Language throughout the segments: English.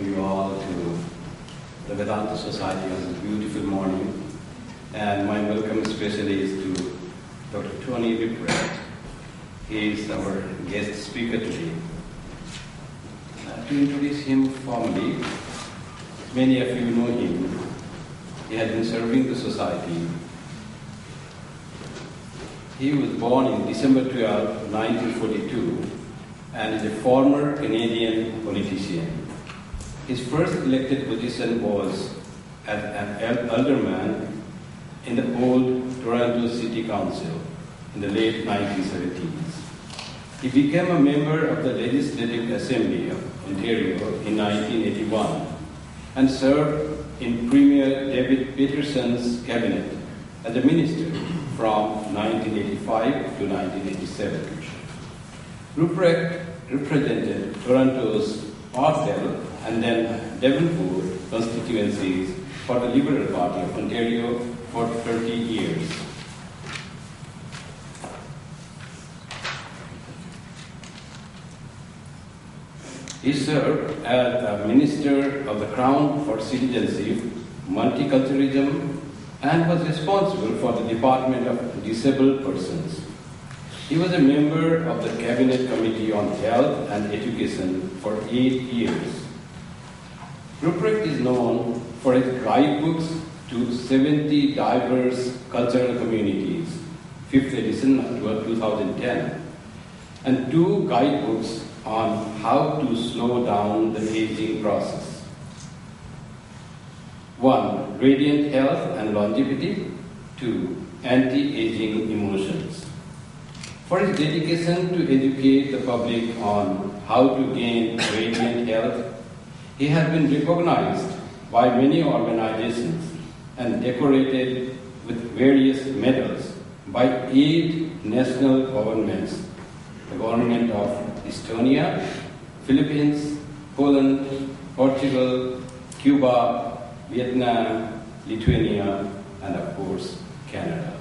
You all to the Vedanta Society on this beautiful morning, and my welcome especially is to Dr. Tony Ruprecht. He is our guest speaker today. To introduce him formally, many of you know him. He had been serving the society. He was born in December 12, 1942, and is a former Canadian politician. His first elected position was as an alderman in the old Toronto City Council in the late 1970s. He became a member of the Legislative Assembly of Ontario in 1981 and served in Premier David Peterson's cabinet as a minister from 1985 to 1987. Ruprecht represented Toronto's Oakville and then Devonport constituencies for the Liberal Party of Ontario for 30 years. He served as a Minister of the Crown for Citizenship, Multiculturalism, and was responsible for the Department of Disabled Persons. He was a member of the Cabinet Committee on Health and Education for 8 years. Ruprecht is known for his guidebooks to 70 diverse cultural communities, 5th edition of 2010, and 2 guidebooks on how to slow down the aging process. 1, Radiant Health and Longevity. 2, Anti-Aging Emotions. For his dedication to educate the public on how to gain radiant health, he has been recognized by many organizations and decorated with various medals by 8 national governments: the government of Estonia, Philippines, Poland, Portugal, Cuba, Vietnam, Lithuania, and of course, Canada.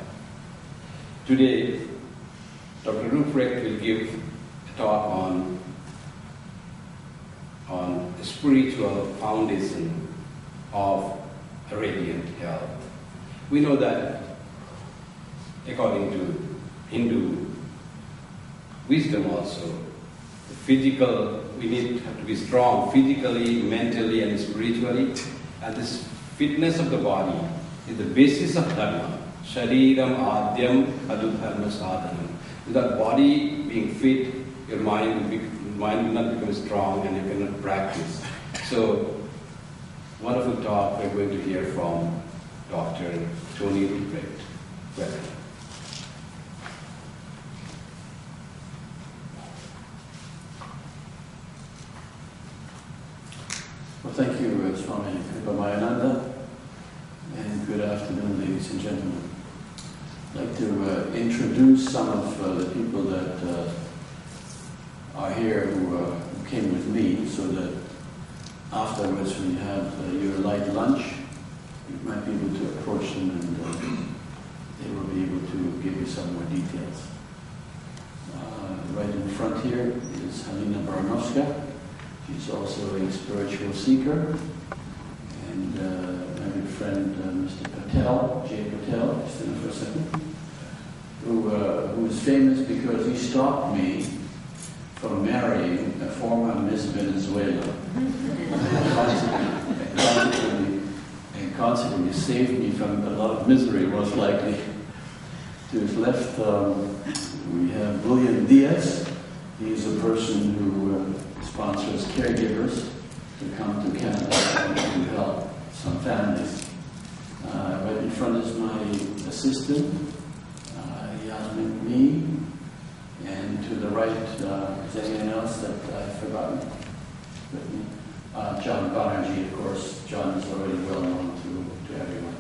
Today, Dr. Ruprecht will give a talk on the spiritual foundation of radiant health. We know that according to Hindu wisdom also, physical, we need to be strong physically, mentally, and spiritually, and this fitness of the body is the basis of dharma. Shariram adyam adudharma sadhanam. Without body being fit, your mind will not become strong and you cannot practice. So, wonderful talk we're going to hear from Dr. Tony Ruprecht. Welcome. Well, thank you, Swami Kripamayananda, and good afternoon, ladies and gentlemen. I'd like to introduce some of the people that are here who came with me, so that afterwards, when you have your light lunch, you might be able to approach them and they will be able to give you some more details. Right in front here is Halina Baranovska. She's also a spiritual seeker. And my good friend, Mr. Patel, Jay Patel, stand up for a second, who is famous because he stopped me from marrying a former Miss Venezuela. and consequently saved me from a lot of misery, most likely. To his left, we have William Diaz. He's a person who sponsors caregivers to come to Canada and to help some families. Right in front is my assistant, Yasmin Me, and to the right, is anyone else that I've forgotten? John Banerjee, of course. John is already well known to everyone.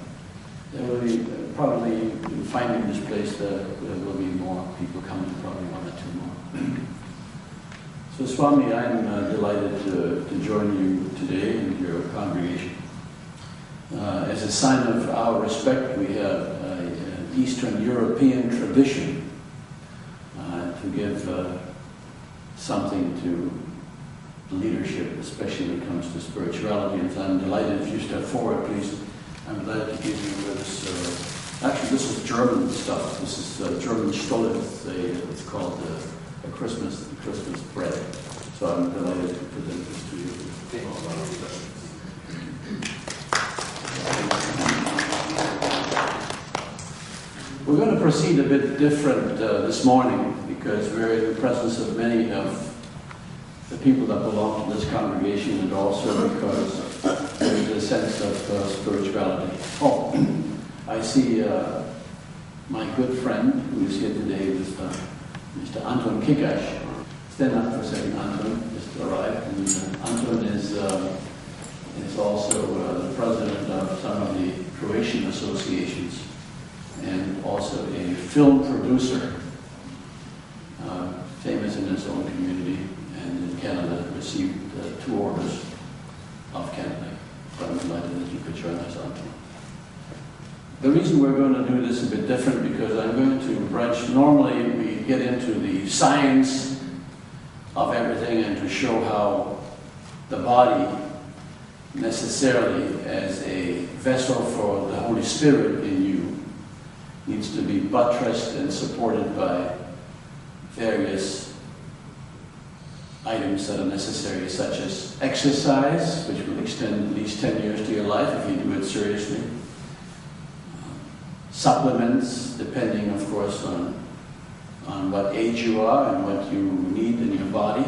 There will be, probably, finding this place, there will be more people coming, probably 1 or 2 more. So Swami, I'm delighted to join you today in your congregation. As a sign of our respect, we have an Eastern European tradition to give something to leadership, especially when it comes to spiritual spirituality, and I'm delighted if you step forward, please. I'm glad to give you this. Actually, this is German stuff. This is German Stollen. It's called a Christmas bread. So I'm delighted to present this to you. We're going to proceed a bit different this morning because we're in the presence of many of the people that belong to this congregation, and also because there is a sense of spirituality. Oh, I see my good friend who is here today, Mr. Anton Kikash. Stand up for a second, Anton, just arrived. And Anton is also the president of some of the Croatian associations, and also a film producer, famous in his own community, and in Canada received 2 orders of Canada. So I'm delighted that you could join us, Anton. The reason we're going to do this a bit different, because I'm going to branch. Normally we get into the science of everything and to show how the body necessarily as a vessel for the Holy Spirit in you needs to be buttressed and supported by various items that are necessary, such as exercise, which will extend at least 10 years to your life if you do it seriously. Supplements, depending, of course, on what age you are and what you need in your body.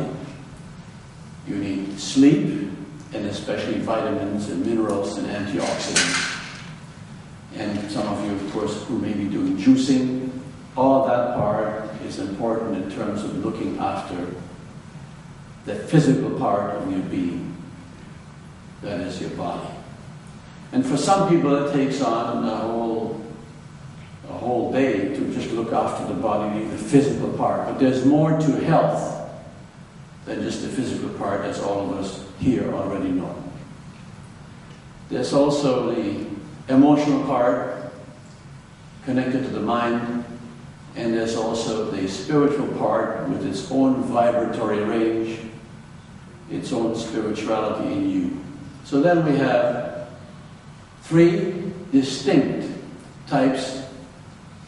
You need sleep, and especially vitamins and minerals and antioxidants. And some of you, of course, who may be doing juicing, all that part is important in terms of looking after the physical part of your being, that is your body. And for some people it takes on a whole day to just look after the body, the physical part. But there's more to health than just the physical part, as all of us here already know. There's also the emotional part connected to the mind, and there's also the spiritual part with its own vibratory range, its own spirituality in you. So then we have 3 distinct types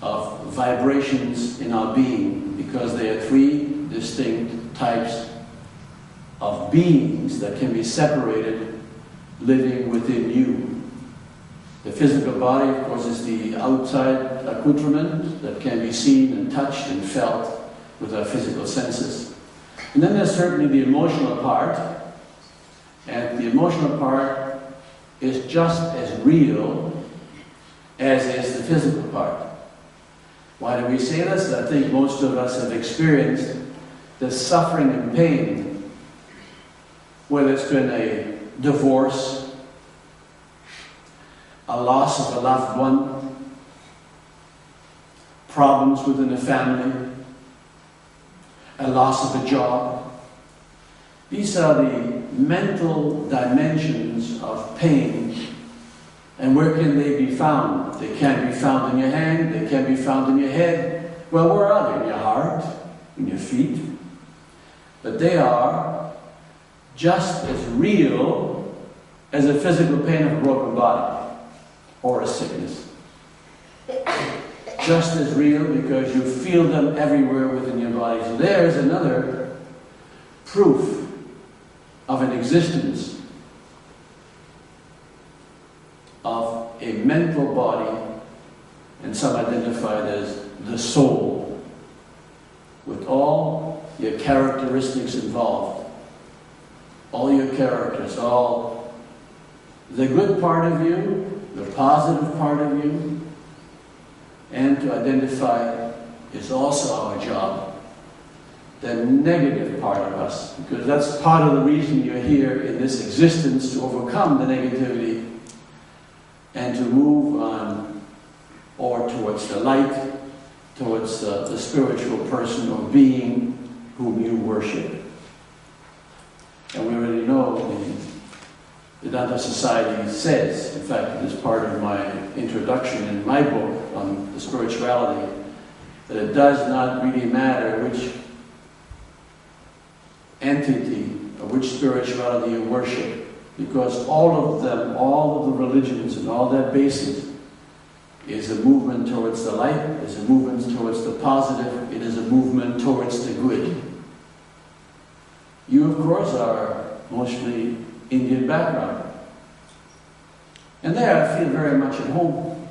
of vibrations in our being, because there are 3 distinct types of beings that can be separated living within you. The physical body, of course, is the outside accoutrement that can be seen and touched and felt with our physical senses. And then there's certainly the emotional part, and the emotional part is just as real as is the physical part. Why do we say this? I think most of us have experienced the suffering and pain, whether it's been a divorce, a loss of a loved one, problems within a family, a loss of a job. These are the mental dimensions of pain. And where can they be found? They can be found in your hand, they can be found in your head. Well, where are they? In your heart, in your feet. But they are just as real as a physical pain of a broken body or a sickness. Just as real, because you feel them everywhere within your body. So there's another proof of an existence of a mental body, and some identify it as the soul, with all your characteristics involved, all your characters, all the good part of you, the positive part of you, and to identify is also our job, the negative part of us, because that's part of the reason you're here in this existence, to overcome the negativity and to move on or towards the light, towards the spiritual person or being whom you worship. And we already know the Vedanta Society says, in fact, it is part of my introduction in my book on the spirituality, that it does not really matter which entity or which spirituality you worship. because all of them, all of the religions and all their bases is a movement towards the light, is a movement towards the positive, it is a movement towards the good. You, of course, are mostly Indian background. And there I feel very much at home.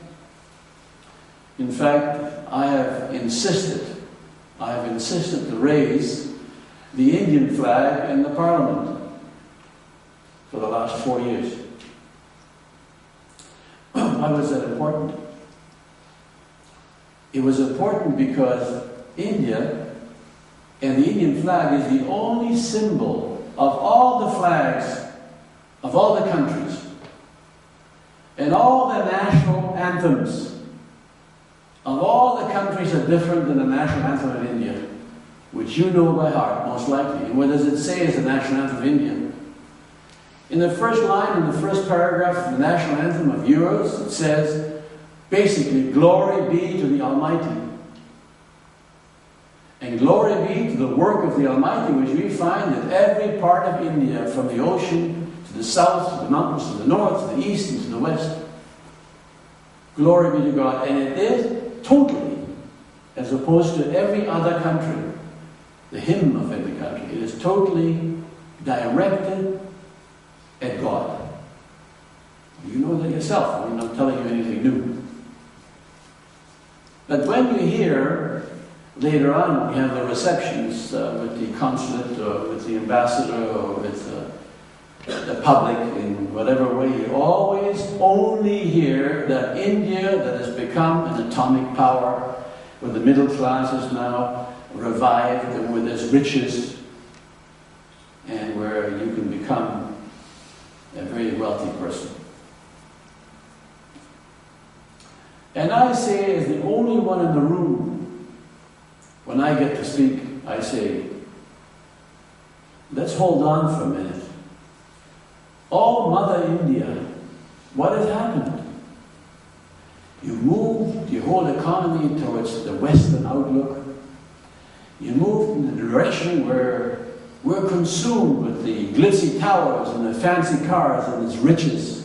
In fact, I have insisted to raise the Indian flag in the Parliament for the last 4 years. Why was that important? It was important because India and the Indian flag is the only symbol of all the flags of all the countries and all the national anthems of all the countries are different than the national anthem of India, which you know by heart, most likely. And what does it say is the national anthem of India? In the first line, in the first paragraph of the national anthem of yours, it says, basically, glory be to the Almighty. And glory be to the work of the Almighty, which we find in every part of India, from the ocean to the south, to the mountains, to the north, to the east, and to the west. Glory be to God. And it is totally, as opposed to every other country, the hymn of every country, it is totally directed at God. You know that yourself. I'm not telling you anything new. But when you hear, later on, we have the receptions with the consulate, or with the ambassador, or with the public, in whatever way, you always only hear that India, that has become an atomic power, where the middle class is now revived, and where there's riches, and where you can become a very wealthy person. And I say, as the only one in the room, when I get to speak, I say, let's hold on for a minute. Oh, Mother India, what has happened? You moved your whole economy towards the Western outlook. You moved in the direction where we're consumed with the glitzy towers and the fancy cars and its riches.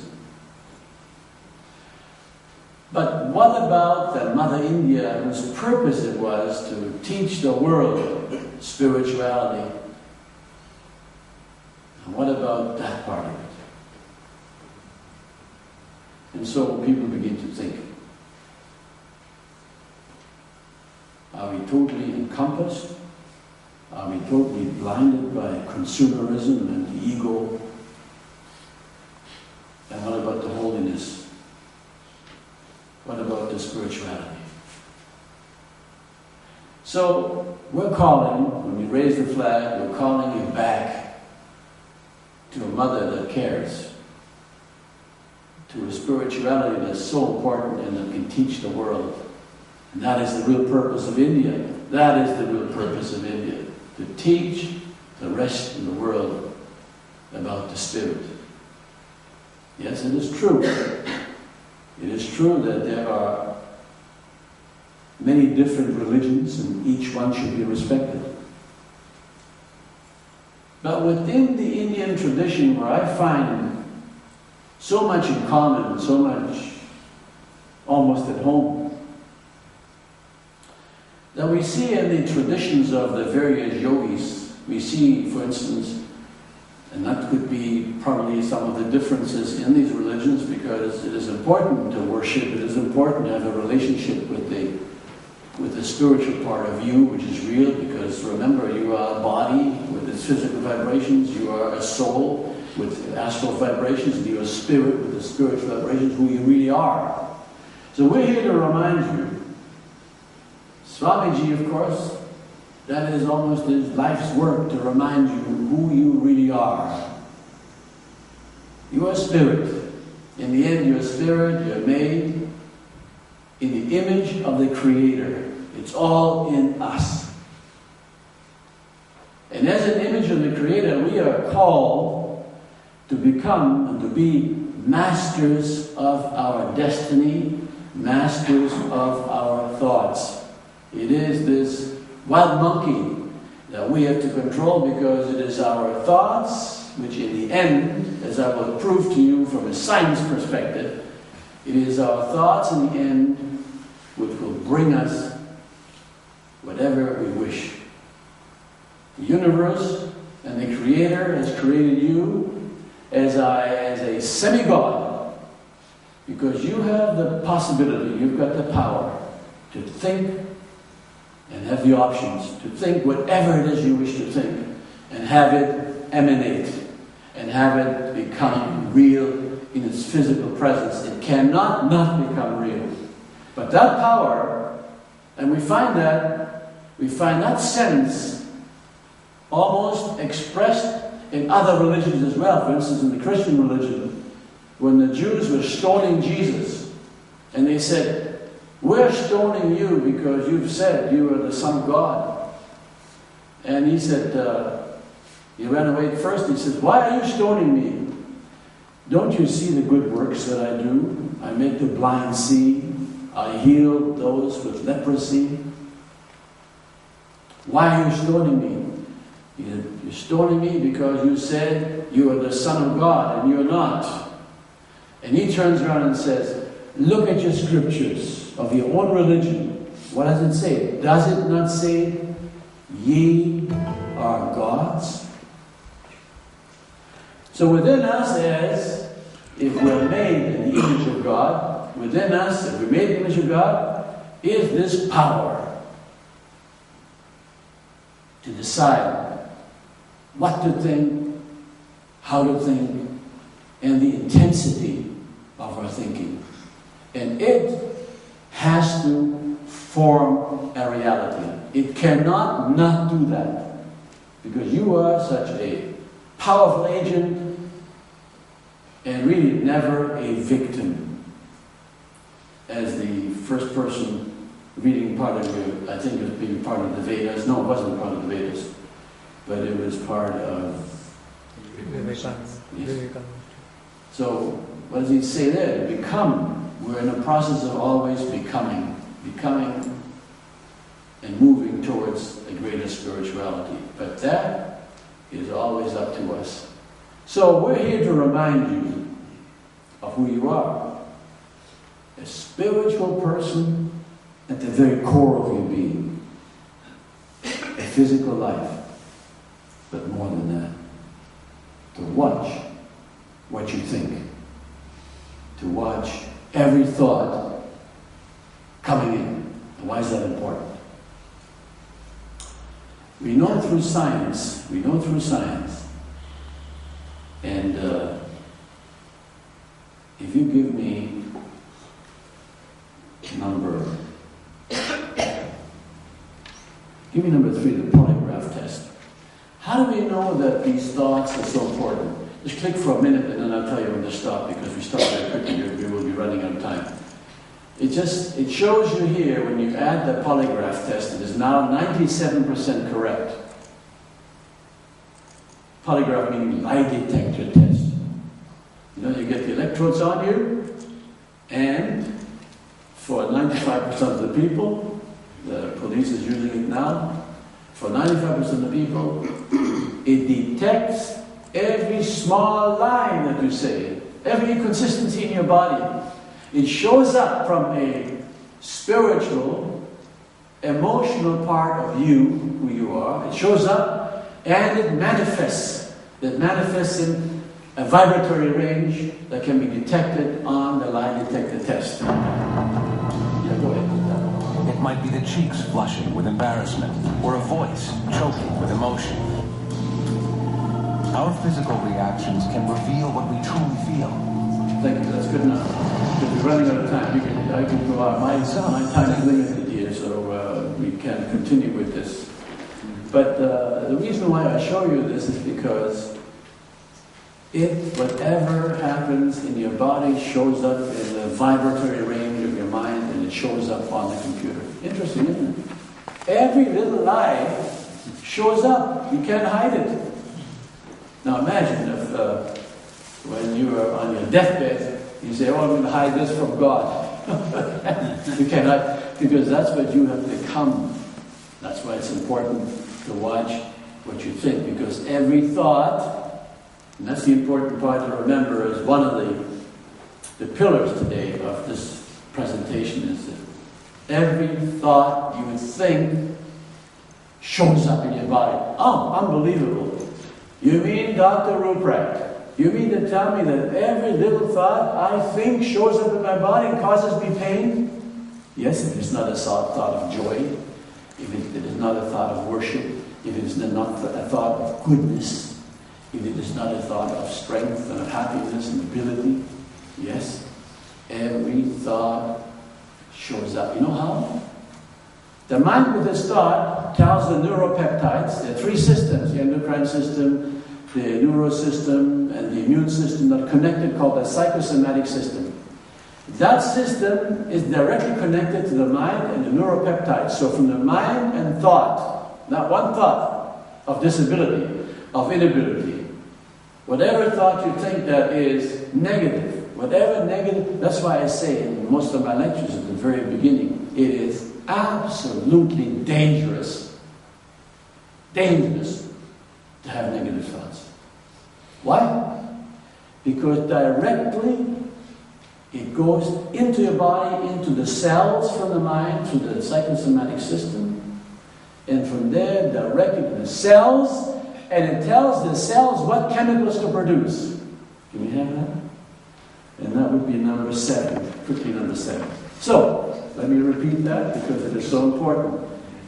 But what about that Mother India, whose purpose it was to teach the world spirituality? And what about that part of it? And so people begin to think, are we totally encompassed? Are we totally blinded by consumerism and the ego? And what about the holiness? What about the spirituality? So we're calling, when we raise the flag, we're calling you back to a mother that cares, to a spirituality that's so important and that can teach the world. And that is the real purpose of India. That is the real purpose of India, to teach the rest of the world about the Spirit. Yes, it is true. It is true that there are many different religions and each one should be respected. But within the Indian tradition, where I find so much in common, so much almost at home, that we see in the traditions of the various yogis, we see, for instance, and that could be probably some of the differences in these religions, because it is important to worship, it is important to have a relationship with the spiritual part of you, which is real, because remember, you are a body with its physical vibrations, you are a soul with astral vibrations, and you are a spirit with the spiritual vibrations, who you really are. So we're here to remind you. Swamiji, of course, that is almost his life's work, to remind you who you really are. You are spirit. In the end, you're spirit, you're made in the image of the Creator. It's all in us. And as an image of the Creator, we are called to become and to be masters of our destiny, masters of our thoughts. It is this wild monkey that we have to control, because it is our thoughts which in the end, as I will prove to you from a science perspective, it is our thoughts in the end which will bring us whatever we wish. The universe and the Creator has created you as a semi-God, because you have the possibility, you've got the power to think and have the options to think whatever it is you wish to think and have it emanate and have it become real in its physical presence. It cannot not become real. But that power, and we find that sense almost expressed in other religions as well. For instance, in the Christian religion, when the Jews were stoning Jesus, and they said, "We're stoning you because you've said you are the Son of God." And he said, he ran away first. He says, "Why are you stoning me? Don't you see the good works that I do? I make the blind see. I heal those with leprosy. Why are you stoning me?" He said, "You're stoning me because you said you are the Son of God, and you're not." And he turns around and says, "Look at your scriptures of your own religion. What does it say? Does it not say, 'Ye are gods'?" So within us, as if we're made in the image of God, within us, if we're made in the image of God, is this power to decide what to think, how to think, and the intensity of our thinking. And it has to form a reality. It cannot not do that, because you are such a powerful agent and really never a victim. As the first person reading part of you, I think it was being part of the Vedas. No, it wasn't part of the Vedas, but it was part of... Yes. So, what does he say there? Become. We're in a process of always becoming and moving towards a greater spirituality. But that is always up to us. So we're here to remind you of who you are. A spiritual person at the very core of your being. A physical life. But more than that, to watch what you think. To watch every thought coming in. And why is that important? We know through science, and if you give me number 3, the polygraph test. How do we know that these thoughts are so important? Just click for a minute and then I'll tell you when to stop, because we start very quickly, we will be running out of time. It shows you here, when you add the polygraph test, it is now 97% correct. Polygraph meaning lie detector test. You know, you get the electrodes on you, and for 95% of the people, the police is using it now, for 95% of the people, it detects every small lie that you say, every inconsistency in your body. It shows up from a spiritual, emotional part of you, who you are. It shows up and it manifests. It manifests in a vibratory range that can be detected on the lie detector test. Yeah, go ahead. It might be the cheeks flushing with embarrassment, or a voice choking with emotion. Our physical reactions can reveal what we truly feel. Thank you, that's good enough. Because we're running out of time. I can go out. My time is limited here, so we can continue with this. But the reason why I show you this is because if whatever happens in your body shows up in the vibratory range of your mind, and it shows up on the computer. Interesting, isn't it? Every little lie shows up. You can't hide it. Now imagine if when you are on your deathbed, you say, "Oh, I'm going to hide this from God." You cannot, because that's what you have become. That's why it's important to watch what you think, because every thought And that's the important part to remember as one of the pillars today of this presentation is that every thought you think shows up in your body. Oh, unbelievable. You mean, Dr. Ruprecht, you mean to tell me that every little thought I think shows up in my body and causes me pain? Yes, if it's not a thought of joy, if it is not a thought of worship, if it is not a thought of goodness, if it is not a thought of strength and of happiness and ability, yes, every thought shows up. You know how? The mind with this thought tells the neuropeptides, there are three systems, the endocrine system, the neurosystem, and the immune system that are connected, called the psychosomatic system. That system is directly connected to the mind and the neuropeptides. So from the mind and thought, not one thought of disability, of inability, whatever thought you think that is negative, whatever negative, that's why I say in most of my lectures at the very beginning, it is absolutely dangerous to have negative thoughts. Why? Because directly it goes into your body, into the cells from the mind, through the psychosomatic system, and from there directly to the cells, and it tells the cells what chemicals to produce. Can we have that? And that would be number 7, quickly number 7. So, let me repeat that because it is so important.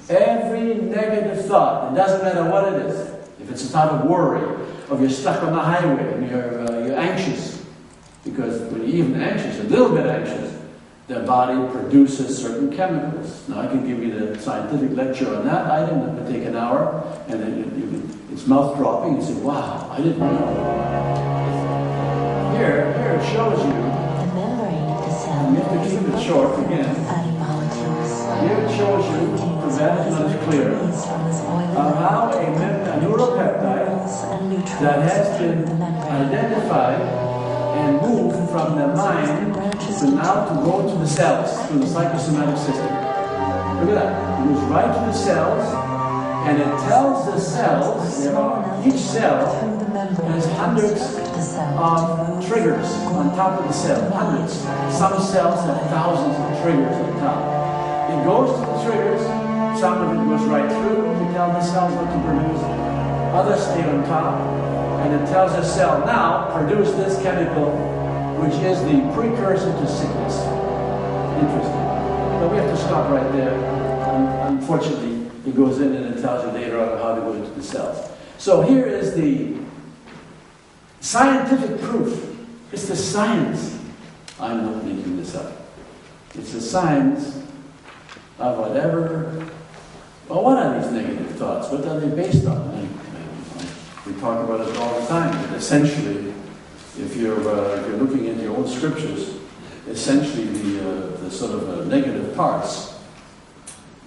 Every negative thought, it doesn't matter what it is, if it's a thought of worry, or you're stuck on the highway and you're anxious, because when you're even anxious, a little bit anxious, the body produces certain chemicals. Now I can give you the scientific lecture on that item, that would take an hour, and then it's mouth-dropping, and you say, wow, I didn't know. Here it shows you, and you have to keep it short again. Here it shows you, because that is not as clear, how a neuropeptide that has been identified and moved from the mind to now to go to the cells, through the psychosomatic system. Look at that. It goes right to the cells, and it tells the cells, each cell has hundreds of triggers on top of the cell. Hundreds. Some cells have thousands of triggers on top. It goes to the triggers, some of it goes right through to tell the cells what to produce. Others stay on top, and it tells the cell, now produce this chemical, which is the precursor to sickness. Interesting. But we have to stop right there. Unfortunately, it goes in and it tells you later on how to go into the cells. So here is the scientific proof. It's the science. I'm not making this up. It's the science of whatever. Well, what are these negative thoughts? What are they based on? We talk about it all the time. But essentially, if you're looking into your own scriptures, essentially the sort of negative parts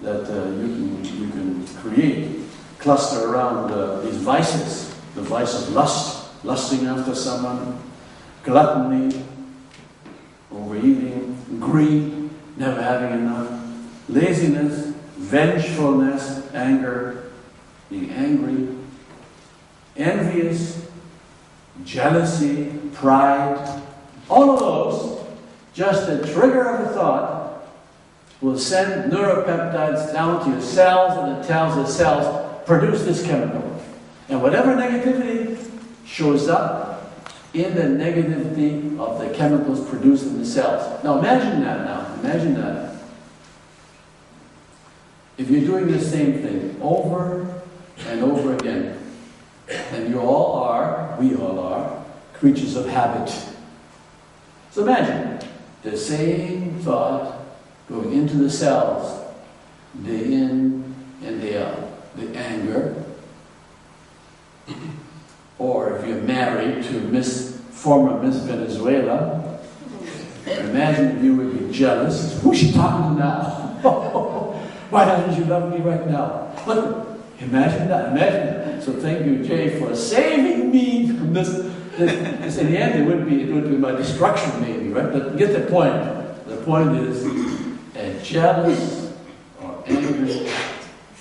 that you can create cluster around these vices. The vice of lust, lusting after someone, gluttony, overeating, greed, never having enough, laziness, vengefulness, anger, being angry, envious, jealousy, pride, all of those, just a trigger of a thought will send neuropeptides down to your cells, and it tells the cells, produce this chemical. And whatever negativity shows up in the negativity of the chemicals produced in the cells. Now imagine that. If you're doing the same thing over and over again, and we all are, creatures of habit. So imagine the same thought going into the cells, day in and day out. The anger, or if you're married to former Miss Venezuela, imagine if you would be jealous. Who's she talking to now? Why doesn't she love me right now? Look, imagine that. So thank you, Jay, for saving me from this. In the end, it would be my destruction, maybe, right? But get the point. The point is, a jealous or angry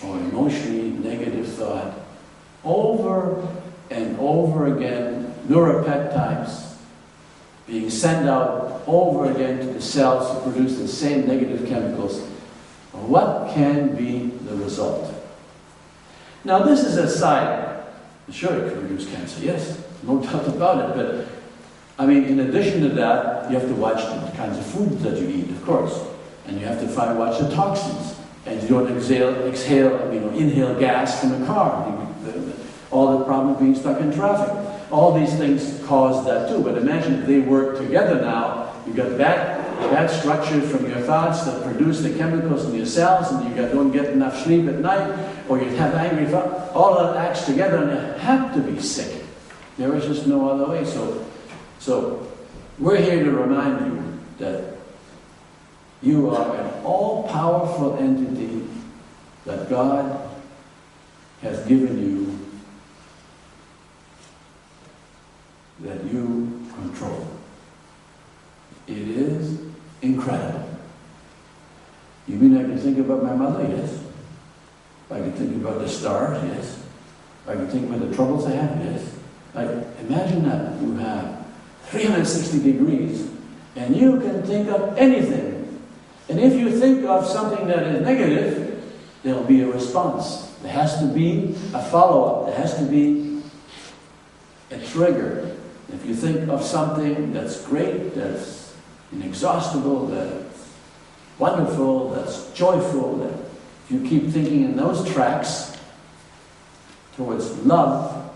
or emotionally negative thought over and over again neuropeptides being sent out over again to the cells to produce the same negative chemicals. What can be the result? Now this is a side. Sure, it can produce cancer, yes, no doubt about it, but I mean, in addition to that, you have to watch the kinds of foods that you eat, of course, and you have to watch the toxins, and you don't inhale gas from a car. All the problem being stuck in traffic. All these things cause that too, but imagine if they work together now. You've got bad structure from your thoughts that produce the chemicals in your cells, and you don't get enough sleep at night, or you have angry thoughts. All that acts together, and you have to be sick. There is just no other way. So we're here to remind you that you are an all-powerful entity that God has given you, that you control. It is incredible. You mean I can think about my mother? Yes. I can think about the stars? Yes. I can think about the troubles I have? Yes. Imagine that you have 360 degrees and you can think of anything. And if you think of something that is negative, there'll be a response. There has to be a follow-up. There has to be a trigger. If you think of something that's great, that's inexhaustible, that's wonderful, that's joyful, that if you keep thinking in those tracks towards love,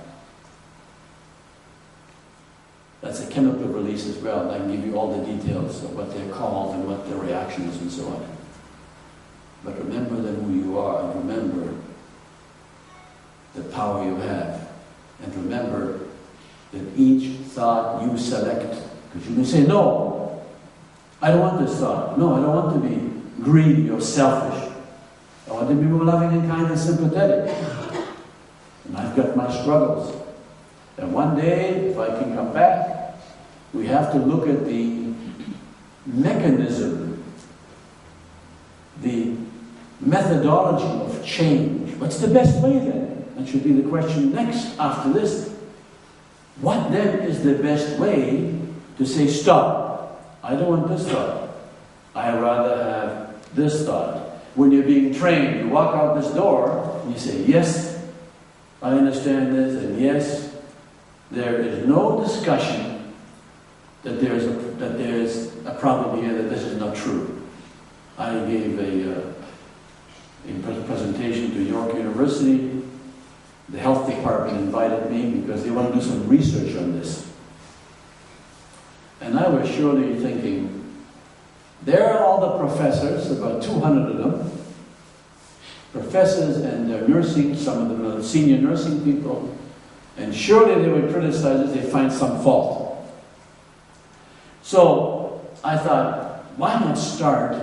that's a chemical release as well. I can give you all the details of what they're called and what their reaction is and so on. But remember then who you are, and remember the power you have, and remember that each thought you select, because you can say, no, I don't want this thought. No, I don't want to be greedy or selfish. I want to be more loving and kind and sympathetic. And I've got my struggles. And one day, if I can come back, we have to look at the mechanism, the methodology of change. What's the best way then? That should be the question next after this. What then is the best way to say, stop, I don't want this thought. I rather have this thought. When you're being trained, you walk out this door, and you say, yes, I understand this, and yes, there is no discussion that there is a problem here, that this is not true. I gave a presentation to York University. The health department invited me because they want to do some research on this. And I was surely thinking, there are all the professors, about 200 of them, professors and their nursing, some of them are senior nursing people, and surely they would criticize if they find some fault. So I thought, why not start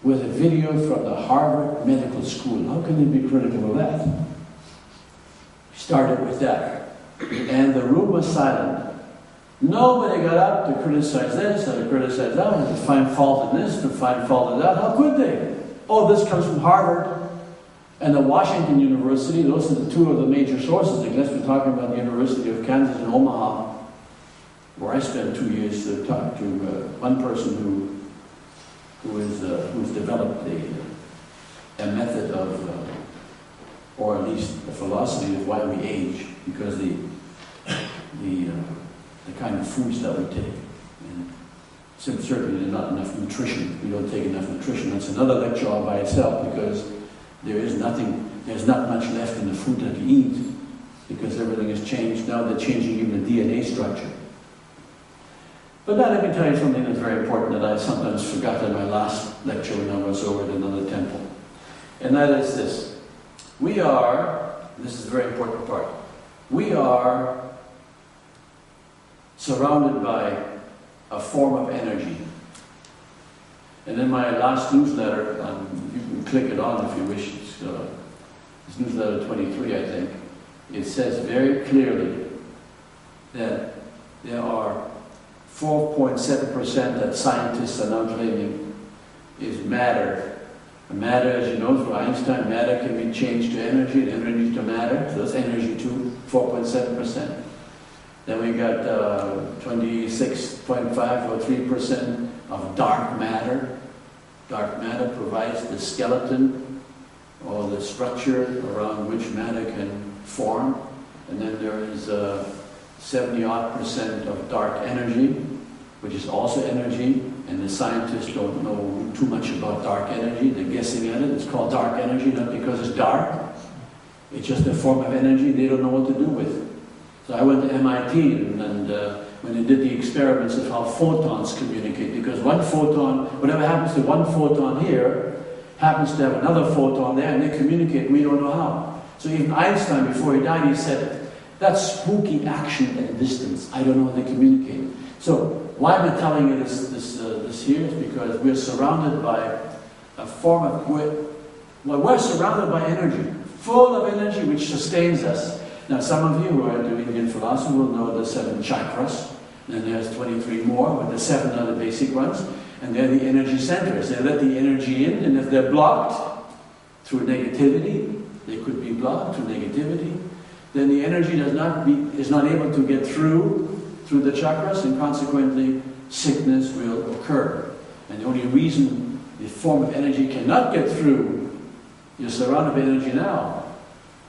with a video from the Harvard Medical School? How can they be critical of that? Started with that. And the room was silent. Nobody got up to criticize this, or to criticize that, or to find fault in this, to find fault in that. How could they? Oh, this comes from Harvard and the Washington University. Those are the two of the major sources. I guess we're talking about the University of Kansas in Omaha, where I spent 2 years to talk to one person who's developed a method of, or at least a philosophy of why we age, because the kind of foods that we take. And certainly there's not enough nutrition. We don't take enough nutrition. That's another lecture all by itself, because there's not much left in the food that you eat, because everything has changed. Now they're changing even the DNA structure. But now let me tell you something that's very important that I sometimes forgot in my last lecture when I was over at another temple. And that is this. This is a very important part, we are surrounded by a form of energy. And in my last newsletter, you can click it on if you wish, it's newsletter 23, I think, it says very clearly that there are 4.7% that scientists are now claiming is matter. Matter, as you know, through Einstein, matter can be changed to energy, and energy to matter, so that's energy too, 4.7%. Then we got 26.5 or 3% of dark matter. Dark matter provides the skeleton or the structure around which matter can form. And then there is 70-odd% of dark energy, which is also energy. And the scientists don't know too much about dark energy. They're guessing at it. It's called dark energy, not because it's dark. It's just a form of energy they don't know what to do with. So I went to MIT and when they did the experiments of how photons communicate, because one photon, whatever happens to one photon here, happens to have another photon there, and they communicate, we don't know how. So even Einstein, before he died, he said, that's spooky action at a distance. I don't know how they communicate. So why am I telling you this here is because we're surrounded by a form of, we're surrounded by energy, full of energy which sustains us. Now some of you who are into Indian philosophy will know the 7 chakras, and there's 23 more, but the 7 are the basic ones, and they're the energy centers. They let the energy in, and if they're blocked through negativity, they could be blocked through negativity, then the energy is not able to get through the chakras, and consequently sickness will occur. And the only reason the form of energy cannot get through, you're surrounded by energy now.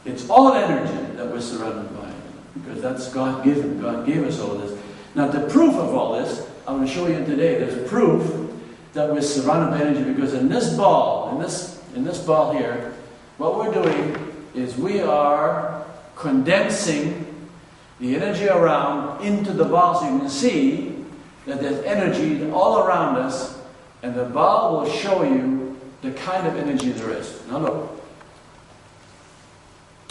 It's all energy that we're surrounded by, because that's God-given. God gave us all this. Now the proof of all this, I'm going to show you today. There's proof that we're surrounded by energy, because in this ball, in this ball here, what we're doing is we are condensing the energy around into the ball, so you can see that there's energy all around us, and the ball will show you the kind of energy there is. Now look.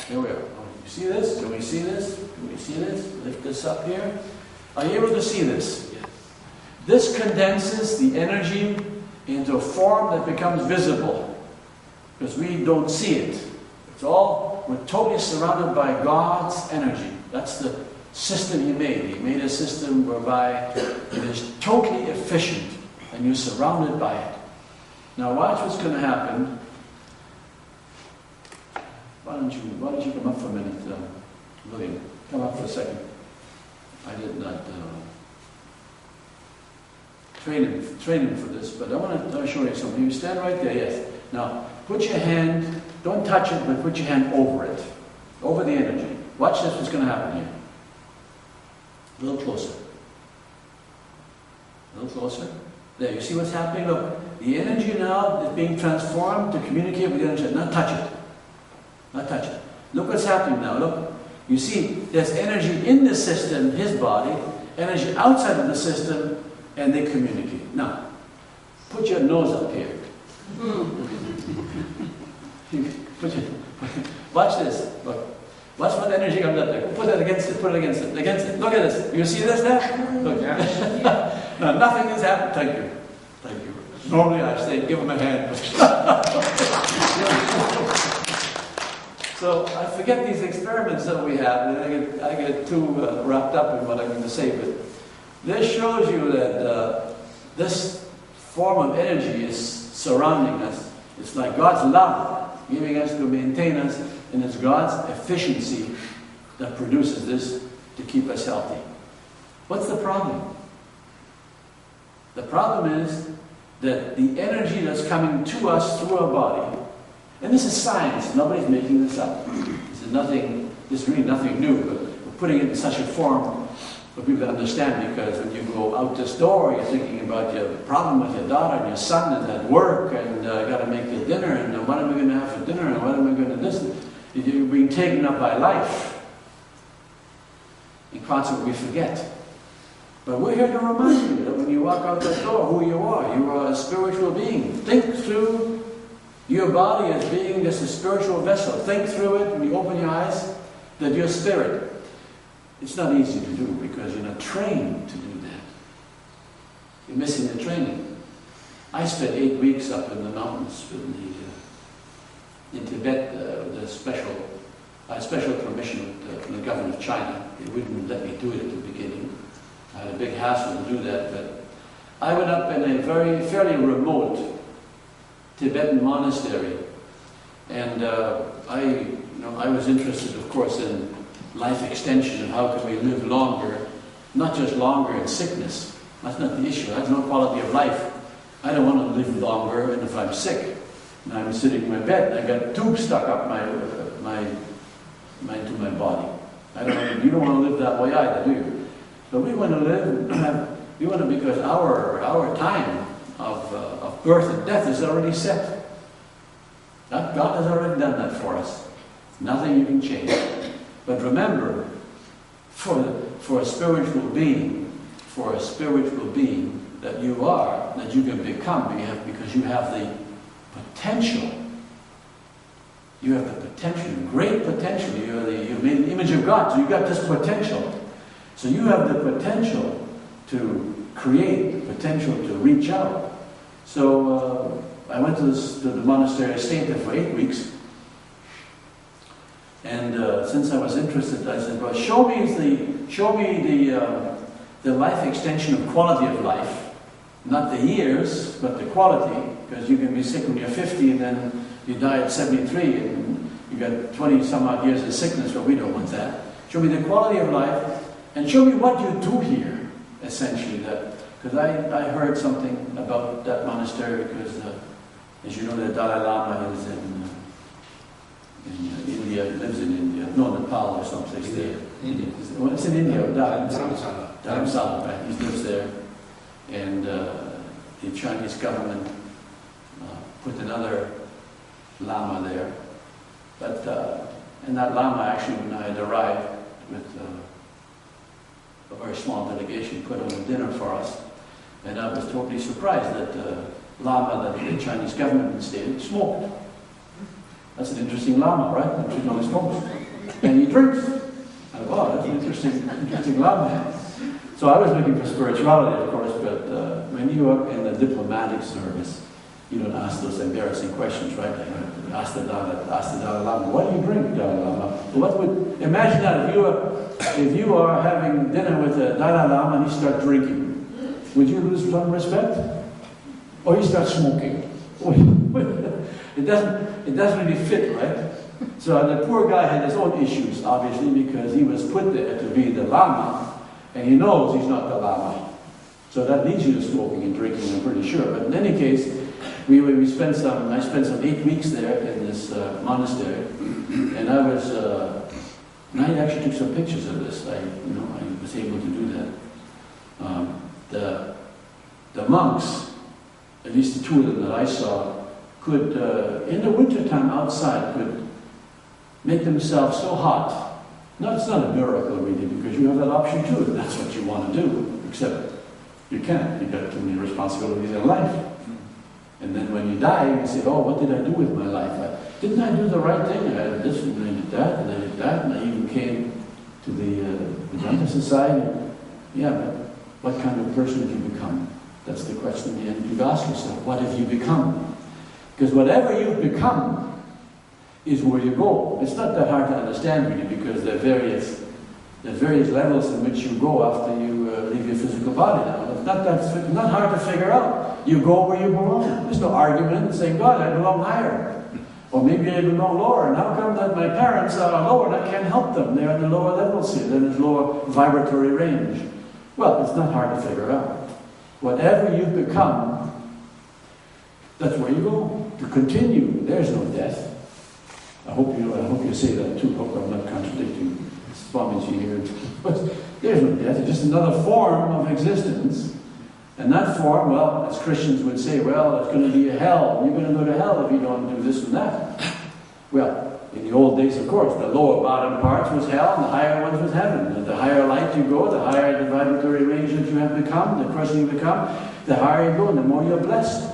Here we are. You see this? Can we see this? Can we see this? Lift this up here. Are you able to see this? Yes. This condenses the energy into a form that becomes visible, because we don't see it. We're totally surrounded by God's energy. That's the system He made. He made a system whereby it is totally efficient, and you're surrounded by it. Now watch what's going to happen. Why don't you come up for a minute, William? Come up for a second. I did not train him for this, but I want to show you something. You stand right there, yes. Now, put your hand, don't touch it, but put your hand over it, over the energy. Watch this, what's going to happen here. A little closer. A little closer. There, you see what's happening? Look, the energy now is being transformed to communicate with the energy. Not touch it. Not touch it. Look what's happening now. Look. You see, there's energy in the system, his body, energy outside of the system, and they communicate. Now, put your nose up here. Watch this. Look. Watch what energy comes up there. Put it against it. Put it against it. Against it. Look at this. You see this now? Look. Now, nothing has happened. Thank you. Thank you. Normally I say, give him a hand. So I forget these experiments that we have, and I get too wrapped up in what I'm going to say, but this shows you that this form of energy is surrounding us. It's like God's love giving us to maintain us, and it's God's efficiency that produces this to keep us healthy. What's the problem? The problem is that the energy that's coming to us through our body, and this is science, nobody's making this up. This is really nothing new, but we're putting it in such a form for people to understand, because when you go out this door, you're thinking about your problem with your daughter and your son and at work, and got to make your dinner, and what am I going to have for dinner, and what am I going to this? You're being taken up by life. In consequence, we forget. But we're here to remind you that when you walk out that door, who you are. You are a spiritual being. Think through your body as being just a spiritual vessel. Think through it when you open your eyes, that your spirit. It's not easy to do because you're not trained to do that. You're missing the training. I spent 8 weeks up in the mountains in Tibet. I had special permission from the government of China. They wouldn't let me do it at the beginning. I had a big hassle to do that, but I went up in a fairly remote Tibetan monastery, and I was interested, of course, in life extension, and how can we live longer, not just longer in sickness. That's not the issue. That's no quality of life. I don't want to live longer, and if I'm sick, and I'm sitting in my bed, and I got a tube stuck up into my body. You don't want to live that way either, do you? But we want to live, we want to, because our time of birth and death is already set. God has already done that for us. Nothing you can change. But remember, for a spiritual being, that you are, that you can become, because you have the potential. You have the potential, great potential. You've made an image of God, so you've got this potential. So you have the potential to create, potential to reach out. So I went to the monastery. I stayed there for 8 weeks. And since I was interested, I said, well, show me the life extension of quality of life. Not the years, but the quality. Because you can be sick when you're 50 and then you die at 73 and you got 20 some odd years of sickness, but we don't want that. Show me the quality of life and show me what you do here, essentially. Because I heard something about that monastery because, as you know, the Dalai Lama is in India, lives in India, no, Nepal or someplace there. India. Well, it's in India, Dharamsala. Dharamsala, right? He lives there. And the Chinese government put another Lama there. But, and that Lama actually, when I had arrived with a very small delegation, put on a dinner for us. And I was totally surprised that the Lama that the Chinese government instated smoked. That's an interesting Lama, right? That should know he smokes. And he drinks. I thought, wow, that's an interesting Lama. So I was looking for spirituality, of course, but when you are in the diplomatic service, you don't ask those embarrassing questions, right? Like, ask the Dalai Lama, what do you drink, Dalai Lama? Imagine that if you are having dinner with the Dalai Lama and he starts drinking, would you lose some respect? Or he starts smoking? It doesn't really fit, right? So the poor guy had his own issues, obviously, because he was put there to be the Lama, and he knows he's not the Lama. So that leads you to smoking and drinking, I'm pretty sure. But in any case, I spent some 8 weeks there in this monastery, and I actually took some pictures of this. I was able to do that. The monks, at least the two of them that I saw, could, in the wintertime outside, could make themselves so hot. No, it's not a miracle really, because you have that option too, if that's what you want to do, except you can't. You've got too many responsibilities in life. And then when you die, you say, oh, what did I do with my life? Didn't I do the right thing? I did this, and I did that, and I did that, and I even came to the Vedanta Society. Yeah, but what kind of person have you become? That's the question in the end. You ask yourself, what have you become? Because whatever you've become is where you go. It's not that hard to understand, really, because there are various levels in which you go after you leave your physical body now. It's not hard to figure out. You go where you belong. There's no argument in saying, God, I belong higher. Or maybe I belong lower. And how come that my parents are lower and I can't help them? They're in the lower levels here. They're in this lower vibratory range. Well, it's not hard to figure out. Whatever you've become, that's where you go. To continue. There's no death. I hope you say that too. I hope I'm not contradicting Swamiji here. But there's no death. It's just another form of existence. And that form, well, as Christians would say, well, it's going to be a hell. You're going to go to hell if you don't do this and that. Well, in the old days, of course, the lower bottom parts was hell and the higher ones was heaven. And the higher light you go, the higher the vibratory range that you have become, the person you become, the higher you go and the more you're blessed.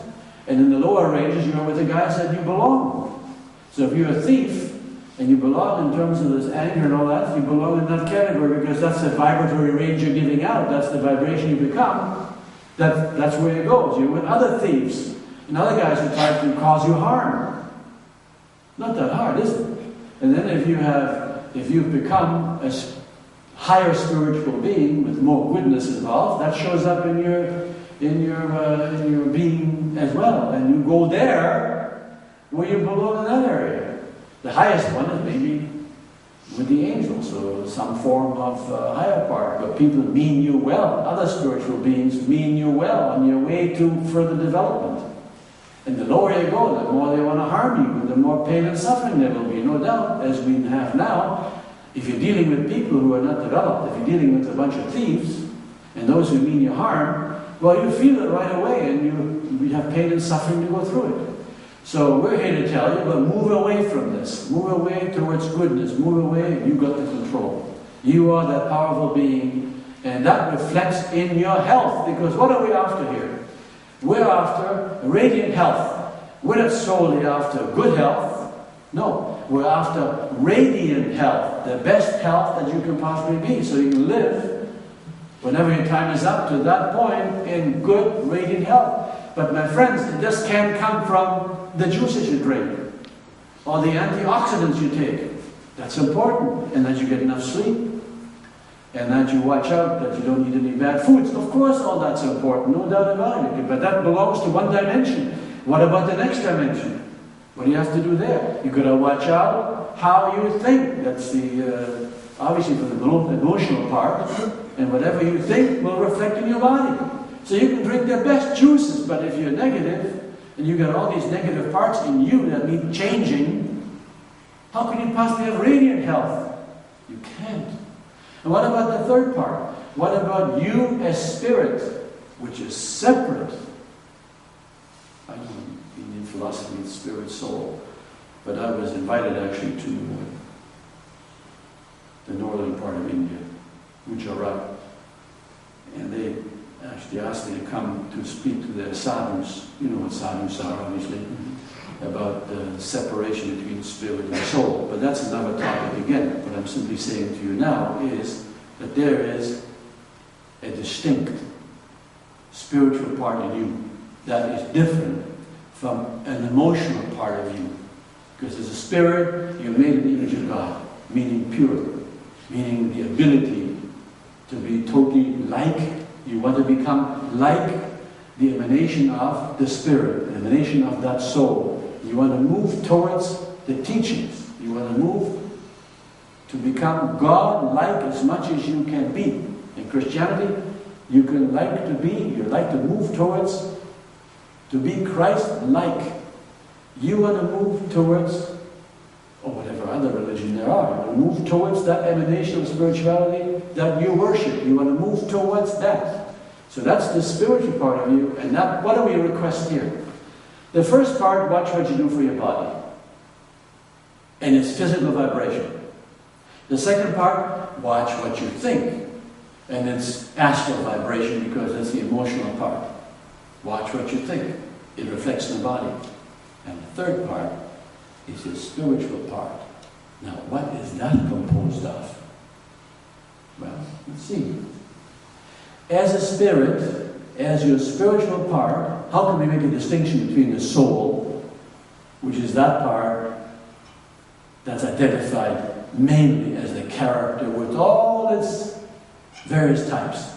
And in the lower ranges, you're with the guys that you belong. So if you're a thief, and you belong in terms of this anger and all that, you belong in that category because that's the vibratory range you're giving out. That's the vibration you become. That's where it goes. You're with other thieves and other guys who try to cause you harm. Not that hard, is it? And then if you've become a higher spiritual being with more goodness involved, that shows up in your being as well, and you go there where you belong in that area. The highest one is maybe with the angels, or some form of higher part, but people mean you well. Other spiritual beings mean you well on your way to further development. And the lower you go, the more they want to harm you, and the more pain and suffering there will be, no doubt, as we have now. If you're dealing with people who are not developed, if you're dealing with a bunch of thieves, and those who mean you harm, well, you feel it right away, and you have pain and suffering to go through it. So we're here to tell you, but move away from this. Move away towards goodness. Move away, you got the control. You are that powerful being, and that reflects in your health, because what are we after here? We're after radiant health. We're not solely after good health. No, we're after radiant health, the best health that you can possibly be, so you can live whenever your time is up to that point in good, radiant health. But my friends, it just can't come from the juices you drink or the antioxidants you take. That's important, and that you get enough sleep, and that you watch out that you don't eat any bad foods. Of course, all that's important, no doubt about it. But that belongs to one dimension. What about the next dimension? What do you have to do there? You've got to watch out how you think. That's the obviously for the emotional part, and whatever you think will reflect in your body. So you can drink the best juices, but if you're negative, and you've got all these negative parts in you that need changing, how can you possibly have radiant health? You can't. And what about the third part? What about you as spirit, which is separate? I don't mean in philosophy, it's spirit, soul. But I was invited actually to the northern part of India, Gujarat. And they actually asked me to come to speak to their sadhus. You know what sadhus are, obviously, about the separation between spirit and soul. But that's another topic again. What I'm simply saying to you now is that there is a distinct spiritual part in you that is different from an emotional part of you. Because as a spirit, you're made in the image of God, meaning pure, meaning the ability to be totally like. You want to become like the emanation of the Spirit, the emanation of that soul. You want to move towards the teachings. You want to move to become God-like as much as you can be. In Christianity, you can like to be, you like to move towards, to be Christ-like. You want to move towards, or whatever other religion there are, you want to move towards that emanation of spirituality that you worship. You want to move towards that. So that's the spiritual part of you, and that, what do we request here? The first part, watch what you do for your body, and its physical vibration. The second part, watch what you think, and its astral vibration, because that's the emotional part. Watch what you think. It reflects in the body. And the third part is the spiritual part. Now, what is that composed of? Well, let's see. As a spirit, as your spiritual part, how can we make a distinction between the soul, which is that part that's identified mainly as the character with all its various types,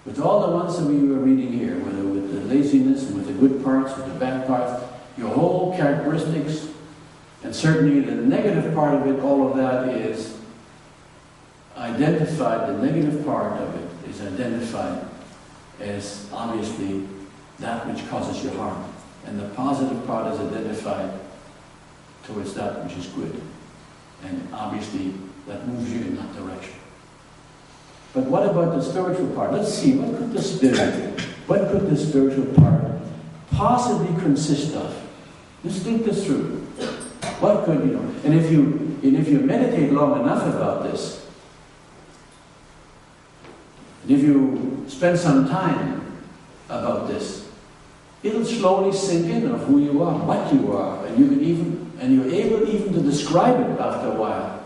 with all the ones that we were reading here, whether with the laziness and with the good parts, with the bad parts, your whole characteristics, and certainly the negative part of it, all of that is identified, the negative part of it is identified as obviously that which causes you harm. And the positive part is identified towards that which is good. And obviously that moves you in that direction. But what about the spiritual part? Let's see, what could the spiritual part possibly consist of? Let's think this through. What could, and if you meditate long enough about this, and if you spend some time about this, it'll slowly sink in of who you are, what you are, and you're able even to describe it after a while,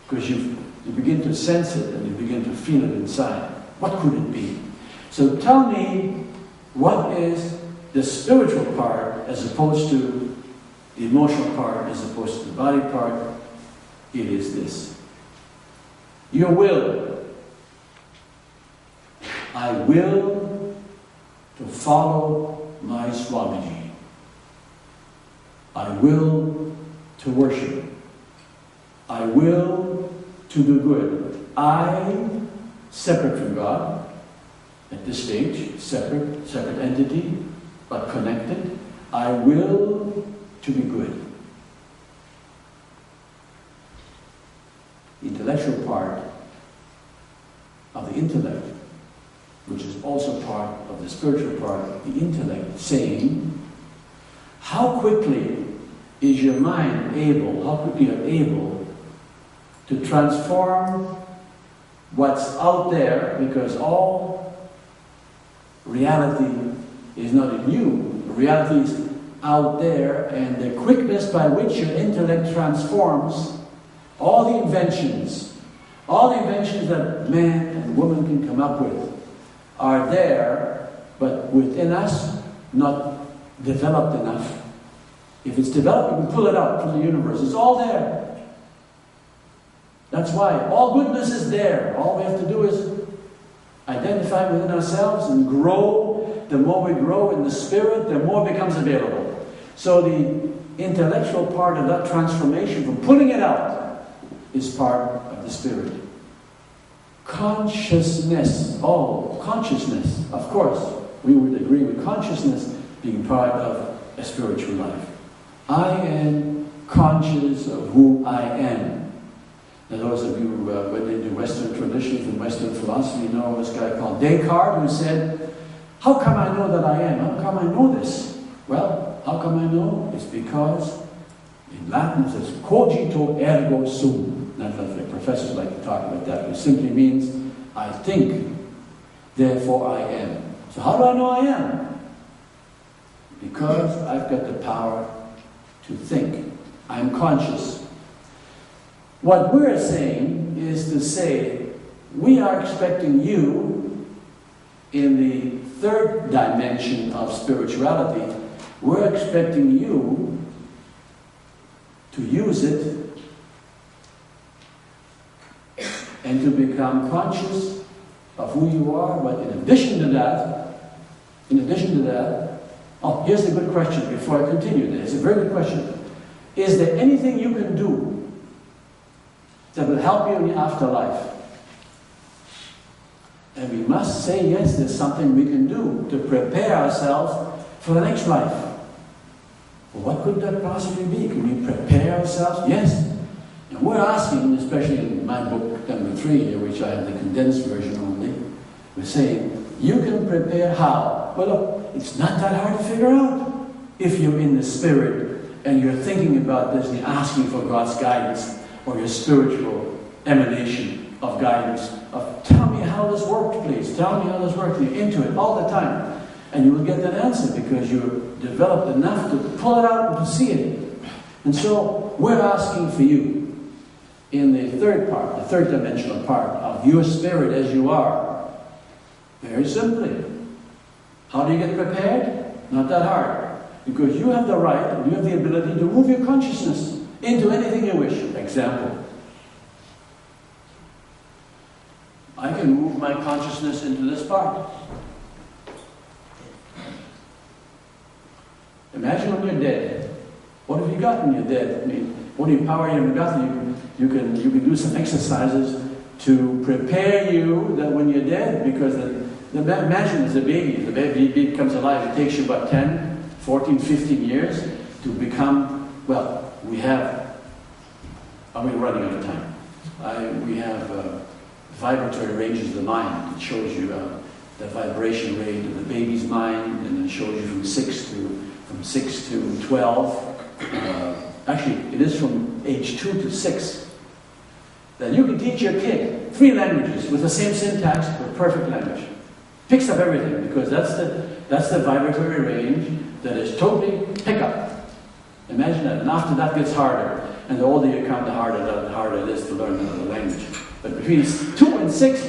because you begin to sense it and you begin to feel it inside. What could it be? So tell me, what is the spiritual part as opposed to the emotional part, as opposed to the body part? It is this. Your will. I will to follow my Swamiji. I will to worship. I will to do good. I, separate from God, at this stage, separate entity, but connected, I will to be good. The intellectual part of the intellect, which is also part of the spiritual part of the intellect, saying, how quickly is your mind able, how quickly you're able to transform what's out there, because all reality is not in you. Reality is out there, and the quickness by which your intellect transforms all the inventions that man and woman can come up with are there, but within us, not developed enough. If it's developed, we can pull it out from the universe. It's all there. That's why all goodness is there. All we have to do is identify within ourselves and grow. The more we grow in the spirit, the more becomes available. So the intellectual part of that transformation, from pulling it out, is part of the spirit. Consciousness. Oh, consciousness. Of course, we would agree with consciousness being part of a spiritual life. I am conscious of who I am. And those of you who went into Western traditions and Western philosophy know this guy called Descartes, who said, how come I know that I am? How come I know this? Well, how come I know? It's because in Latin it says, cogito ergo sum. Not that the professors like to talk about that, but it simply means, I think, therefore I am. So how do I know I am? Because I've got the power to think. I'm conscious. What we're saying is to say, we are expecting you in the third dimension of spirituality, we're expecting you to use it and to become conscious of who you are. But in addition to that, oh, here's a good question before I continue this. It's a very good question. Is there anything you can do that will help you in the afterlife? And we must say, yes, there's something we can do to prepare ourselves for the next life. Well, what could that possibly be? Can we prepare ourselves? Yes. And we're asking, especially in my book, number 3, which I have the condensed version only, we're saying, you can prepare how? Well, look, it's not that hard to figure out. If you're in the spirit and you're thinking about this and you're asking for God's guidance or your spiritual emanation of guidance, of tell me how this worked, please. Tell me how this worked. You're into it all the time. And you will get that answer because you're developed enough to pull it out and to see it. And so we're asking for you in the third part, the third dimensional part of your spirit as you are. Very simply. How do you get prepared? Not that hard. Because you have the right, and you have the ability to move your consciousness into anything you wish. Example. I can move my consciousness into this part. Imagine when you're dead. What have you got when you're dead? I mean, what power you have got? You can do some exercises to prepare you that when you're dead, because imagine as a baby, the baby comes alive, it takes you about 10, 14, 15 years to become, well, are we running out of time? We have vibratory ranges of the mind. It shows you the vibration rate of the baby's mind, and it shows you from 6 to 12. Actually, it is from age 2 to 6. Then you can teach your kid 3 languages with the same syntax, but perfect language. Picks up everything, because that's the vibratory range that is totally pick-up. Imagine that. And after that gets harder. And the older you come, the harder it is to learn another language. But between 2 and 6,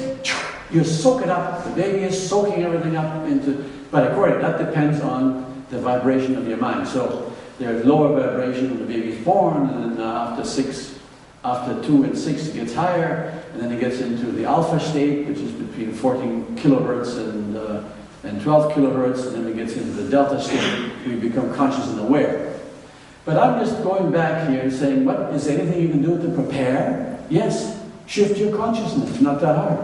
you soak it up. The baby is soaking everything up into... But according, that depends on the vibration of your mind. So there's lower vibration when the baby's born, and then after 2 and 6 it gets higher, and then it gets into the alpha state, which is between 14 kilohertz and 12 kilohertz, and then it gets into the delta state, we become conscious and aware. But I'm just going back here and saying, what is there anything you can do to prepare? Yes, Shift your consciousness. It's not that hard.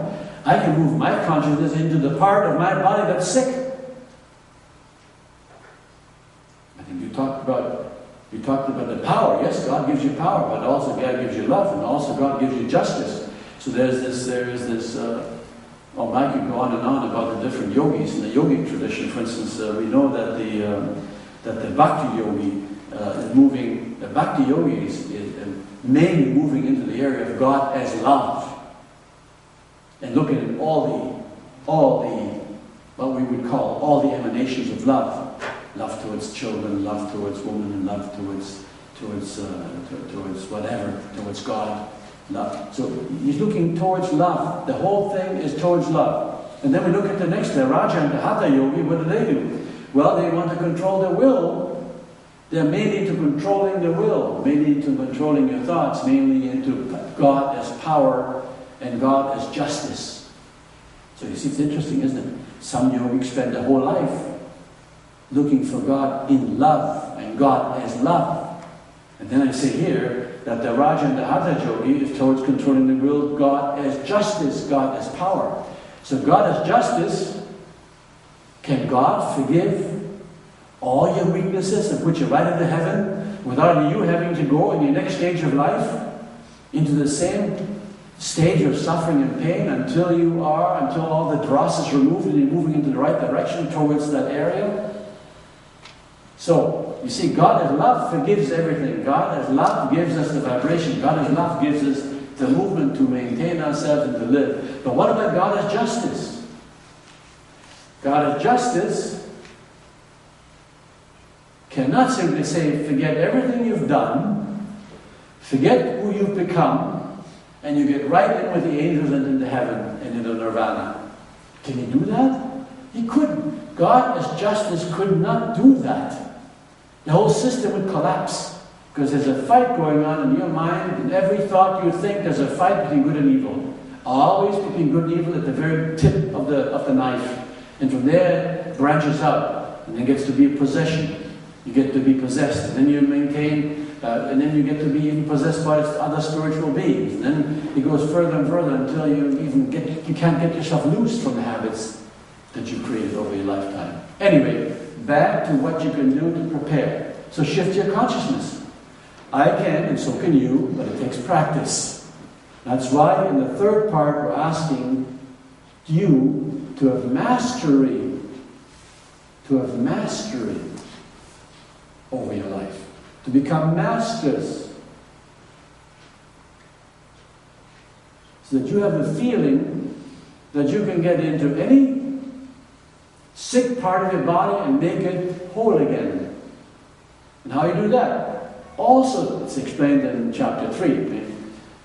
I can move my consciousness into the part of my body that's sick. I think you talked about the power. Yes, God gives you power, but also God gives you love, and also God gives you justice. So I could go on and on about the different yogis in the yogic tradition. For instance, we know that the Bhakti yogi is moving. The Bhakti yogi is mainly moving into the area of God as love, and looking at all the what we would call all the emanations of love. Love towards children, love towards women, and love towards whatever, towards God. Love. So he's looking towards love. The whole thing is towards love. And then we look at the next, the Raja and the Hatha Yogi. What do? Well, they want to control their will. They're mainly into controlling the will, mainly into controlling your thoughts, mainly into God as power and God as justice. So you see, it's interesting, isn't it? Some yogis spend their whole life looking for God in love and God as love. And then I say here that the Raja and the Hatha Yogi is towards controlling the will, God as justice, God as power. So God as justice, can God forgive all your weaknesses and put you right into heaven without you having to go in your next stage of life into the same stage of suffering and pain until all the dross is removed and you're moving into the right direction towards that area? So, you see, God as love forgives everything. God as love gives us the vibration. God as love gives us the movement to maintain ourselves and to live. But what about God as justice? God as justice cannot simply say, forget everything you've done, forget who you've become, and you get right in with the angels and into heaven and into nirvana. Can he do that? He couldn't. God as justice could not do that. The whole system would collapse because there's a fight going on in your mind. In every thought you think, there's a fight between good and evil. Always between good and evil at the very tip of the knife. And from there it branches out and then gets to be a possession. You get to be possessed, and then you maintain, and then you get to be even possessed by other spiritual beings. And then it goes further and further until you can't get yourself loose from the habits that you created over your lifetime. Anyway, back to what you can do to prepare. So shift your consciousness. I can, and so can you, but it takes practice. That's why in the third part we're asking you to have mastery over your life, to become masters, so that you have the feeling that you can get into any sick part of your body and make it whole again. And how you do that? Also, it's explained in chapter 3.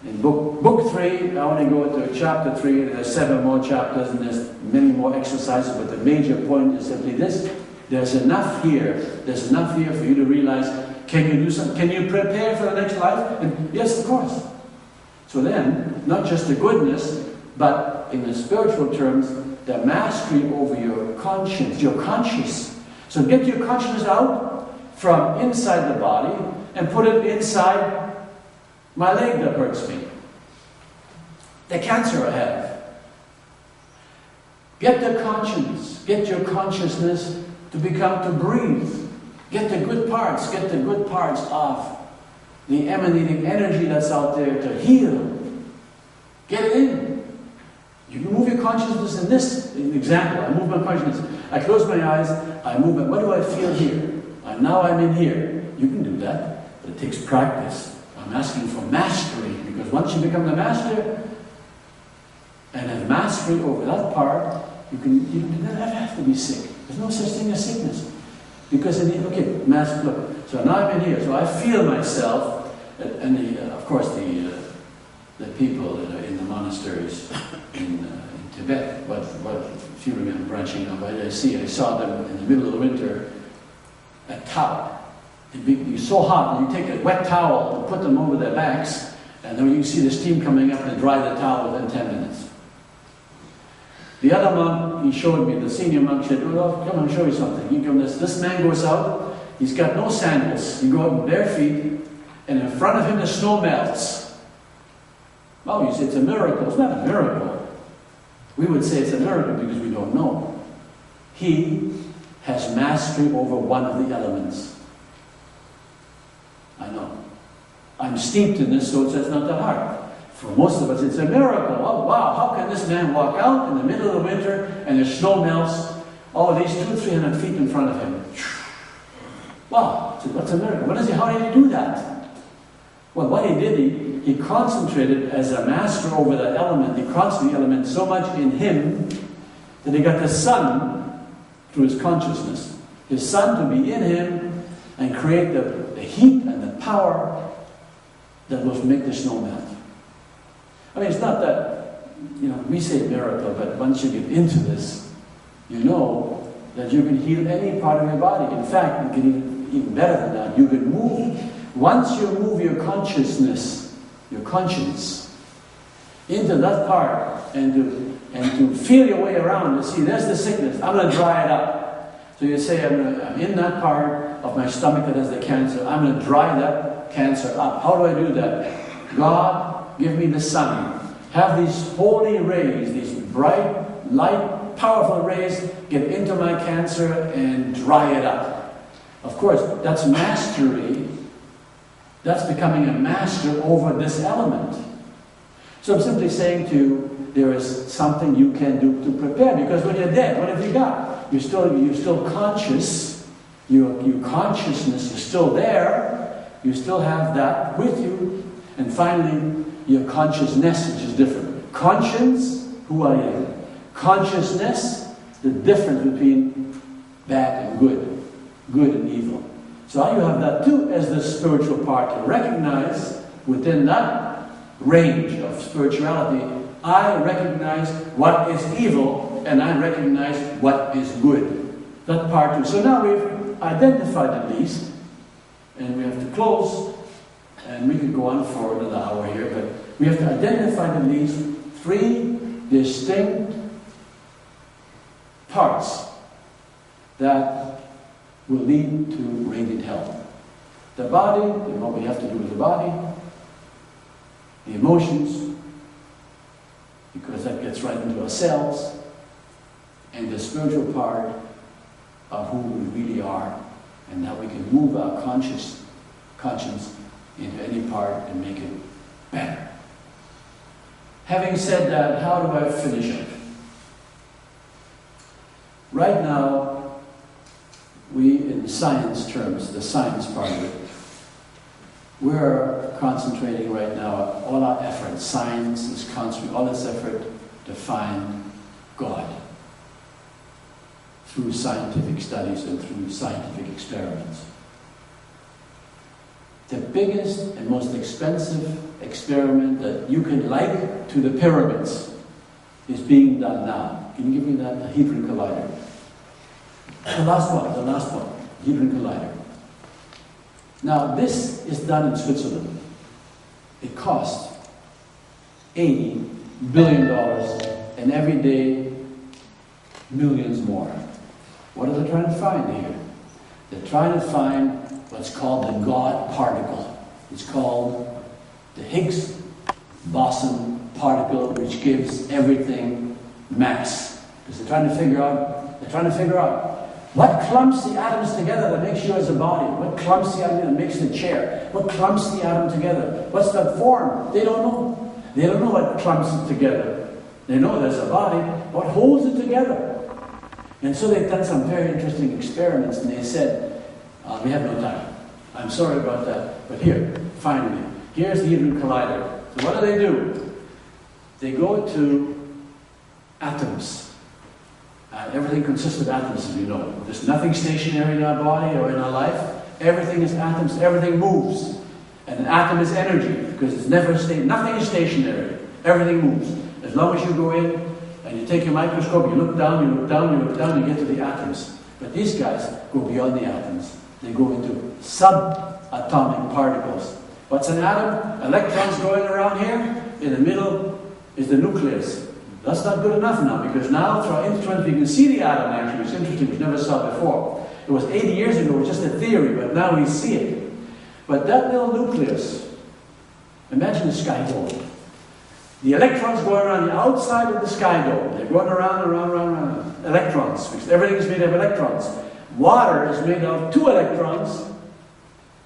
In book 3, I only go into chapter 3, and there's 7 more chapters, and there's many more exercises, but the major point is simply this: there's enough here. There's enough here for you to realize, can you do something? Can you prepare for the next life? And yes, of course. So then, not just the goodness, but in the spiritual terms, the mastery over your conscience, your conscious. So get your consciousness out from inside the body and put it inside my leg that hurts me, the cancer I have. Get the conscience, get your consciousness to breathe. Get the good parts of the emanating energy that's out there to heal. Get it in. You can move your consciousness in this example. I move my consciousness. I close my eyes, I move it. What do I feel here? Now I'm in here. You can do that, but it takes practice. I'm asking for mastery, because once you become the master and have mastery over that part, you never have to be sick. There's no such thing as sickness. Because look, so now I'm in here, so I feel myself, and of course the people that are in the monasteries in Tibet, what few remember branching out, I saw them in the middle of the winter at Tao. It'd be so hot, and you take a wet towel and put them over their backs, and then you can see the steam coming up and dry the towel within 10 minutes. The other monk, he showed me, the senior monk said, "Oh, come and show you something." This man goes out, he's got no sandals, you go out in bare feet, and in front of him the snow melts. Oh, you say it's a miracle. It's not a miracle. We would say it's a miracle because we don't know. He has mastery over one of the elements. I know. I'm steeped in this, so it's not that hard. For most of us, it's a miracle. Oh, wow, how can this man walk out in the middle of the winter and the snow melts all of these 200-300 feet in front of him? Wow, what's a miracle? How did he do that? Well, what he did, he concentrated as a master over that element. He concentrated the element so much in him that he got the sun through his consciousness. His sun to be in him and create the heat and the power that will make the snow melt. I mean, it's not that, we say miracle, but once you get into this, you know that you can heal any part of your body. In fact, you can even better than that. You can move, once you move your consciousness, your conscience, into that part and to feel your way around, you see, there's the sickness. I'm going to dry it up. So you say, I'm in that part of my stomach that has the cancer. I'm going to dry that cancer up. How do I do that? God, give me the sun. Have these holy rays, these bright, light, powerful rays, get into my cancer and dry it up. Of course, that's mastery. That's becoming a master over this element. So I'm simply saying to you, there is something you can do to prepare, because when you're dead, what have you got? You're still conscious. Your consciousness is still there. You still have that with you. And finally, your consciousness, which is different. Conscience, who are you? Consciousness, the difference between bad and good. Good and evil. So you have that too as the spiritual part to recognize within that range of spirituality. I recognize what is evil and I recognize what is good. That part too. So now we've identified at least, and we have to close, and we could go on for another hour here, but we have to identify at least 3 distinct parts that will lead to radiant health. The body, and what we have to do with the body, the emotions, because that gets right into our cells, and the spiritual part of who we really are, and how we can move our conscience into any part and make it better. Having said that, how do I finish it? Right now, we, in science terms, the science part of it, we're concentrating right now, all our effort, science is concentrating all its effort to find God through scientific studies and through scientific experiments. The biggest and most expensive experiment that you can like to the pyramids is being done now. Can you give me that? The Hadron Collider. The last one, Hadron Collider. Now, this is done in Switzerland. It costs $80 billion, and every day, millions more. What are they trying to find here? They're trying to find what's called the God particle. It's called the Higgs boson particle, which gives everything mass. Because they're trying to figure out what clumps the atoms together that makes you as a body? What clumps the atom that makes the chair? What clumps the atom together? What's the form? They don't know. They don't know what clumps it together. They know there's a body. What holds it together? And so they've done some very interesting experiments, and they said, we have no time. I'm sorry about that, but here, finally, here's the Hadron Collider. So what do? They go to atoms. Everything consists of atoms, as you know. There's nothing stationary in our body or in our life. Everything is atoms. Everything moves. And an atom is energy, because it's never nothing is stationary. Everything moves. As long as you go in and you take your microscope, you look down, you look down, you look down, you get to the atoms. But these guys go beyond the atoms. They go into subatomic particles. What's an atom? Electrons going around here. In the middle is the nucleus. That's not good enough now, because now through our instruments we can see the atom actually. It's interesting, we never saw it before. It was 80 years ago, it was just a theory, but now we see it. But that little nucleus, imagine the sky hole. The electrons go around the outside of the sky dome. They're going around, around, around, around. Electrons, because everything is made of electrons. Water is made of 2 electrons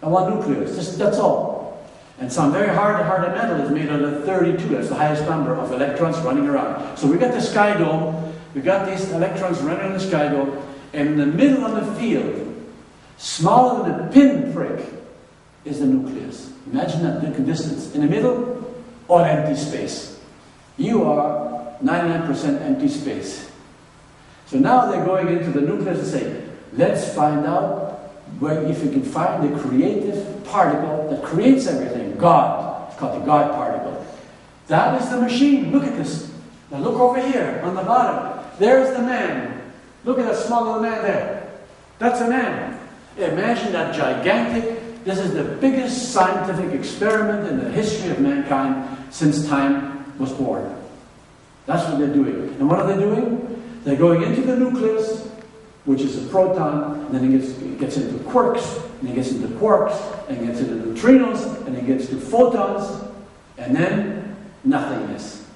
and 1 nucleus. That's all. And some very hard metal is made out of 32. That's the highest number of electrons running around. So we've got the sky dome. We've got these electrons running in the sky dome. And in the middle of the field, smaller than a pinprick, is the nucleus. Imagine that distance. In the middle, all empty space. You are 99% empty space. So now they're going into the nucleus and saying, let's find out if we can find the creative particle that creates everything. God. It's called the God particle. That is the machine. Look at this. Now look over here on the bottom. There's the man. Look at that small little man there. That's a man. Imagine that gigantic. This is the biggest scientific experiment in the history of mankind since time was born. That's what they're doing. And what are they doing? They're going into the nucleus, which is a proton, and then it gets into quarks, and it gets into quarks, and it gets into neutrinos, and it gets to photons, and then nothingness.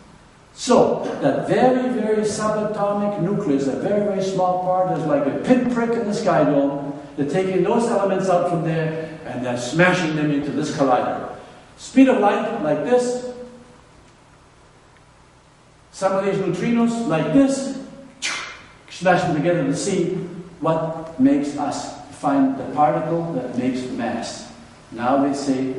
So, that very, very subatomic nucleus, a very, very small part, is like a pinprick in the sky dome. They're taking those elements out from there, and they're smashing them into this collider. Speed of light, like this. Some of these neutrinos, like this. Smash them together to see what makes us find the particle that makes mass. Now they say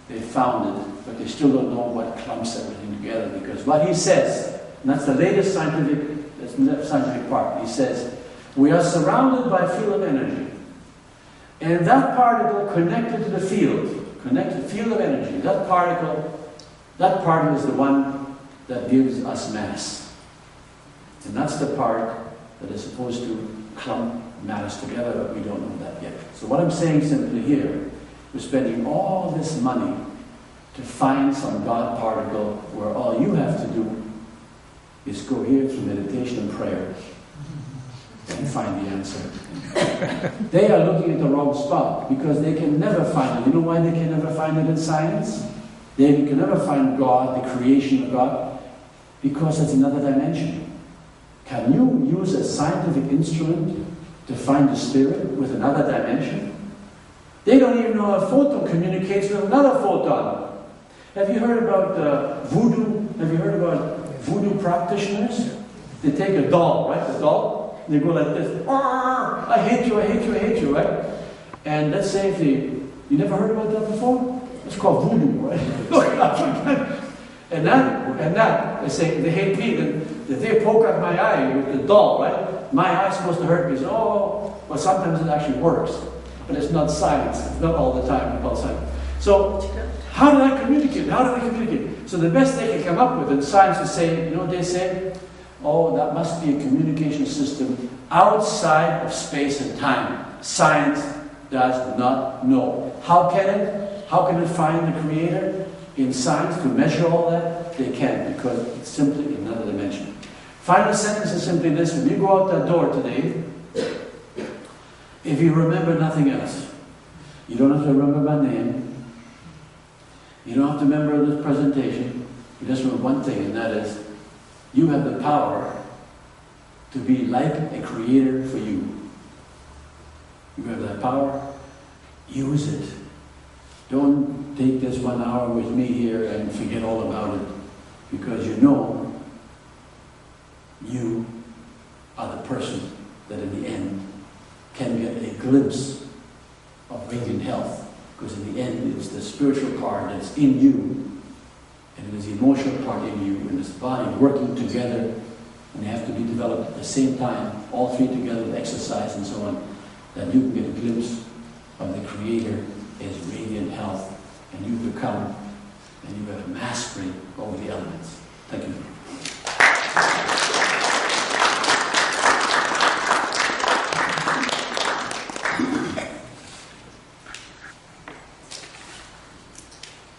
they found it, but they still don't know what clumps everything together, because what he says, and that's the latest scientific part, he says, we are surrounded by a field of energy. And that particle connected to the field, connected field of energy, that particle is the one that gives us mass. And that's the part that is supposed to clump matters together, but we don't know that yet. So what I'm saying simply here, we're spending all this money to find some God particle where all you have to do is go here through meditation and prayer and find the answer. They are looking at the wrong spot because they can never find it. You know why they can never find it in science? They can never find God, the creation of God, because it's another dimension. Can you use a scientific instrument to find the spirit with another dimension? They don't even know how a photon communicates with another photon. Have you heard about voodoo? Have you heard about voodoo practitioners? They take a doll, right? The doll, and they go like this. I hate you, I hate you, I hate you, right? And let's say if you never heard about that before? It's called voodoo, right? and that, they say, they hate me, then they poke at my eye with the doll, right? My eye's supposed to hurt because, well, sometimes it actually works. But it's not science. It's not all the time about science. So, how do I communicate? How do they communicate? So the best they can come up with in science is say, you know what they say? Oh, that must be a communication system outside of space and time. Science does not know. How can it find the creator? In science, to measure all that, they can't, because it's simply another dimension. Final sentence is simply this: when you go out that door today, if you remember nothing else, you don't have to remember my name, you don't have to remember this presentation, you just remember one thing, and that is, you have the power to be like a creator for you. You have that power, use it. Don't take this 1 hour with me here and forget all about it, because you know you are the person that in the end can get a glimpse of radiant health, because in the end it's the spiritual part that's in you, and it is the emotional part in you, and this body working together, and they have to be developed at the same time, all three together with exercise and so on, that you can get a glimpse of the Creator as radiant health, and you become, and you have mastery over the elements. Thank you.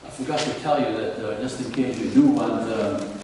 I forgot to tell you that just in case you do want